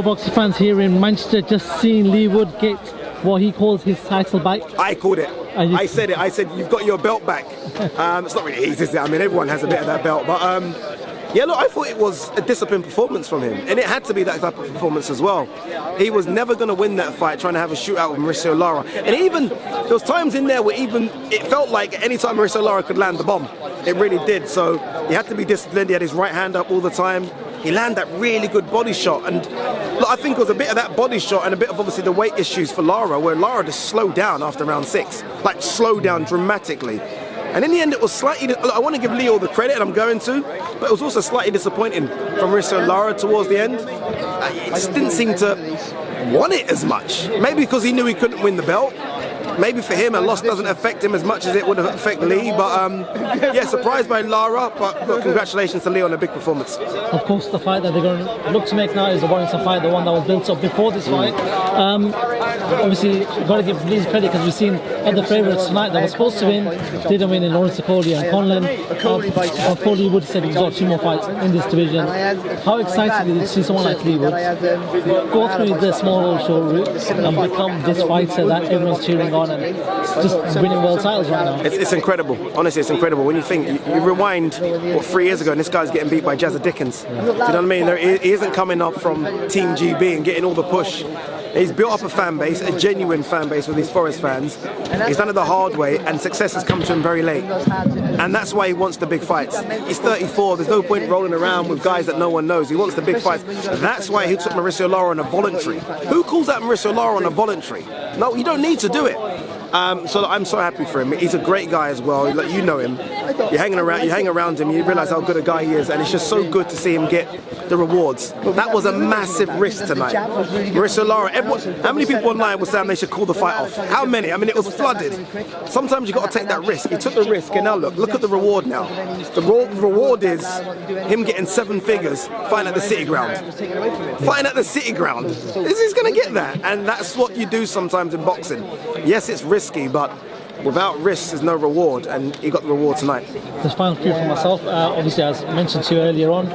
boxing fans here in Manchester just seeing Leigh Woods get what he calls his title back. I called it. I said it. I said, you've got your belt back. It's not really easy, is it? I mean, everyone has a bit of that belt. But yeah, look, I thought it was a disciplined performance from him. And it had to be that type of performance as well. He was never going to win that fight trying to have a shootout with Mauricio Lara. And even, there was times in there where even it felt like any time Mauricio Lara could land the bomb. It really did. So he had to be disciplined. He had his right hand up all the time. He landed that really good body shot, and look, I think it was a bit of that body shot and a bit of obviously the weight issues for Lara, where Lara just slowed down after round 6, like slowed down dramatically. And in the end, it was slightly, I want to give Leigh all the credit, and I'm going to, but it was also slightly disappointing from Mauricio Lara towards the end. He just didn't seem to want it as much. Maybe because he knew he couldn't win the belt. Maybe for him, a loss doesn't affect him as much as it would affect Leigh. But yeah, surprised by Lara, but look, congratulations to Leigh on a big performance. Of course, the fight that they're going to look to make now is the Warrington fight, the one that was built up before this fight. Obviously, you've got to give Leigh credit because we've seen other favourites tonight that were supposed to win, didn't win in Lawrence Okolie and Conlan. Okolie Wood said he's got 2 more fights in this division. How excited is it to see someone like Leigh Woods go through the small show route and become this fighter that everyone's cheering on and just winning world titles right now? It's incredible. Honestly, it's incredible. When you think, you rewind, 3 years ago, and this guy's getting beat by Jazza Dickens. Do you know what I mean? He isn't coming up from Team GB and getting all the push. He's built up a fan base, a genuine fan base with these Forest fans. He's done it the hard way, and success has come to him very late. And that's why he wants the big fights. He's 34, there's no point rolling around with guys that no one knows. He wants the big fights. That's why he took Mauricio Lara on a voluntary. Who calls out Mauricio Lara on a voluntary? No, you don't need to do it. So I'm so happy for him. He's a great guy as well. Like, you know him. You hang around him, you realise how good a guy he is, and it's just so good to see him get the rewards. That was a massive risk tonight. Mauricio Lara, how many people online were saying they should call the fight off? How many? I mean, it was flooded. Sometimes you got to take that risk. He took the risk, and now look at the reward now. The reward is him getting 7 figures fighting at the City Ground. Fighting at the City Ground. He's going to get that, and that's what you do sometimes in boxing. Yes, it's risky, but without risk, there's no reward, and he got the reward tonight. This final few for myself, obviously, as mentioned to you earlier on,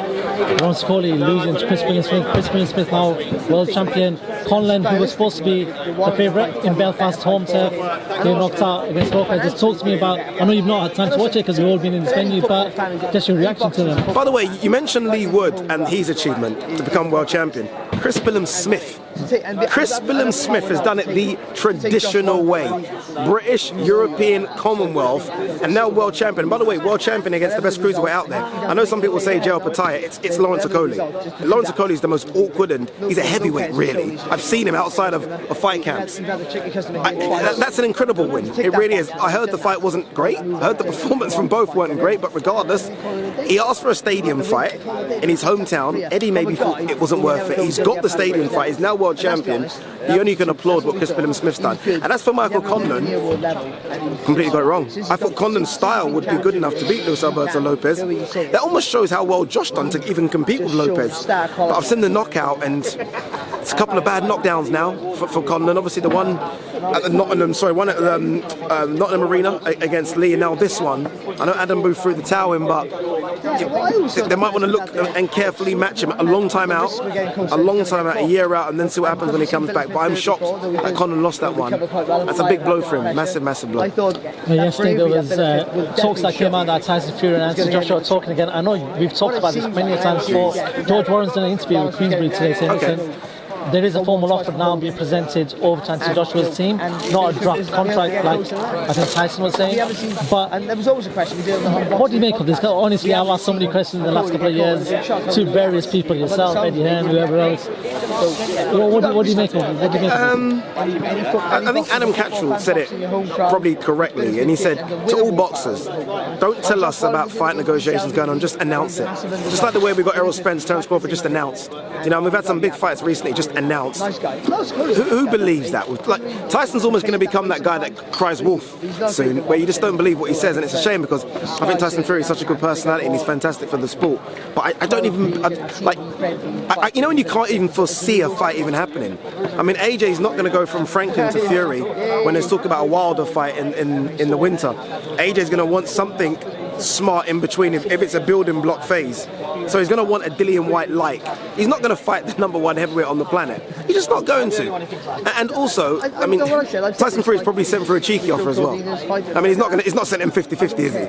Lawrence Okolie losing to Chris Billam Smith. Chris Billam Smith now world champion. Conlan, who was supposed to be the favourite in Belfast home turf, getting knocked out against Walker. Just talk to me about, I know you've not had time to watch it because we've all been in this venue, but just your reaction to them. By the way, you mentioned Leigh Woods and his achievement to become world champion. Chris Billam Smith. Chris Billam Smith has done it the traditional way. British, European, Commonwealth, and now world champion. And by the way, world champion against the best cruiserweight out there. I know some people say Joe Pataya, it's Lawrence Okolie. Lawrence Okolie is the most awkward, and he's a heavyweight, really. I've seen him outside of fight camps. That's an incredible win. It really is. I heard the fight wasn't great. I heard the performance from both weren't great, but regardless, he asked for a stadium fight in his hometown. Eddie maybe thought it wasn't worth it. He's got the stadium fight. He's now world champion. You only can applaud what Chris Billam Smith's done. And as for Michael Conlan, completely got it wrong. I thought Conlan's style would be good enough to beat Luis Alberto Lopez. That almost shows how well Josh done to even compete with Lopez. But I've seen the knockout, and it's a couple of bad knockdowns now for Conlan. Obviously the one at the Nottingham Arena against Leigh, and now this one. I know Adam Booth threw the towel in, but they might want to look and carefully match him. A long time out, a year out, and then see what happens when he comes back. But I'm shocked that Conlan lost that one. That's a big blow for him, massive blow. Yesterday there was talks that came out that Tyson Fury and Anthony Joshua are talking again. I know we've talked about this many times before. George Warren's done an interview with Queensbury today saying, listen, there is a formal offer now being presented over to Anthony Joshua's team, not a draft contract like I think Tyson was saying. But what do you make of this? Honestly, I've asked so many questions in the last couple of years to various people, yourself, Eddie Hearn, whoever else. What do you make of it? I think Adam Catchell said it probably correctly, and he said to all boxers, don't tell us about fight negotiations going on, just announce it. Just like the way we got Errol Spence, Terence Crawford just announced. You know, we've had some big fights recently just announced. Who believes that? Like, Tyson's almost going to become that guy that cries wolf soon, where you just don't believe what he says, and it's a shame because I think Tyson Fury is such a good personality and he's fantastic for the sport. But I don't even you know when you can't even foresee a fight even happening. I mean, AJ's not going to go from Franklin to Fury when there's talk about a Wilder fight in the winter. AJ's going to want something smart in between if it's a building block phase. So he's going to want a Dillian White-like. He's not going to fight the #1 heavyweight on the planet. He's just not going to. And also, I mean, Tyson Fury's probably sent for a cheeky offer as well. I mean, he's not sent him 50-50, is he?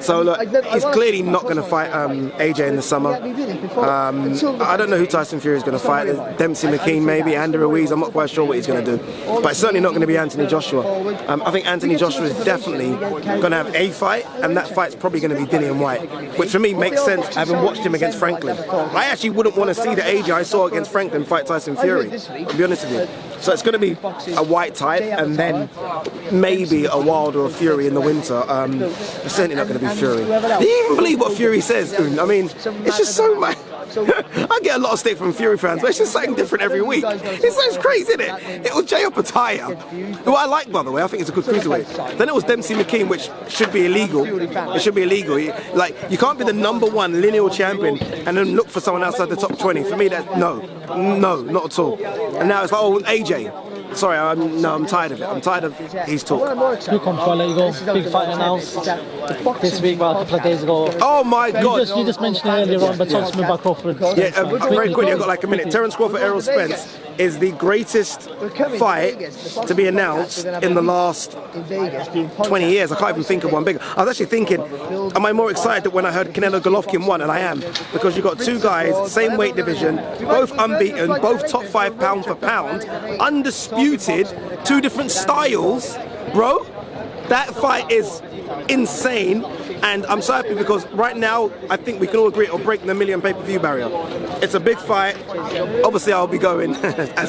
So look, he's clearly not going to fight AJ in the summer. I don't know who Tyson Fury is going to fight. Dempsey McKean maybe, Andy Ruiz. I'm not quite sure what he's going to do. But it's certainly not going to be Anthony Joshua. I think Anthony Joshua is definitely going to have a fight, and that fight's probably going to be Dillian White, which for me makes sense having watched him against Franklin. I actually wouldn't want to see the AJ I saw against Franklin fight Tyson Fury, I'll be honest with you. So it's going to be a White type, and then maybe a Wilder or Fury in the winter. It's certainly not going to be Fury. Do you even believe what Fury says, Un? I mean, it's just so much. I get a lot of stick from Fury fans, but it's just something different every week. It's crazy, isn't it? It was Jay Opataya, who I like, by the way. I think it's a good cruiserweight. Then it was Dempsey McKean, which should be illegal. It should be illegal. Like, you can't be the #1 lineal champion and then look for someone outside the top 20. For me, that's no, not at all. And now it's like, oh, AJ. Sorry, I'm tired of it. I'm tired of his talk. You come before I let you go. Big fight announced this week, well, a couple of days ago. Oh my God! You just mentioned it earlier on, but talk to me about Crawford. Yeah, very quickly, I've got like a minute. Terence Crawford, Errol Spence is the greatest fight to be announced in the last 20 years. I can't even think of one bigger. I was actually thinking, am I more excited when I heard Canelo Golovkin won? And I am, because you've got two guys, same weight division, both unbeaten, both top 5 pound for pound, undisputed, 2 different styles. Bro, that fight is insane. And I'm so happy because right now, I think we can all agree it'll break the 1 million pay-per-view barrier. It's a big fight. Obviously, I'll be going. I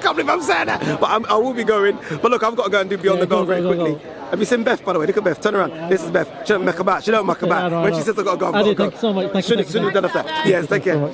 can't believe I'm saying that, but I will be going. But look, I've got to go and do Beyond the Bell very quickly. Have you seen Beth, by the way? Look at Beth. Turn around. This is Beth. She don't muck about. She don't muck about. When she says I've got to go, I've got to go. Thank you so much. Shouldn't have done that. Yes, thank you.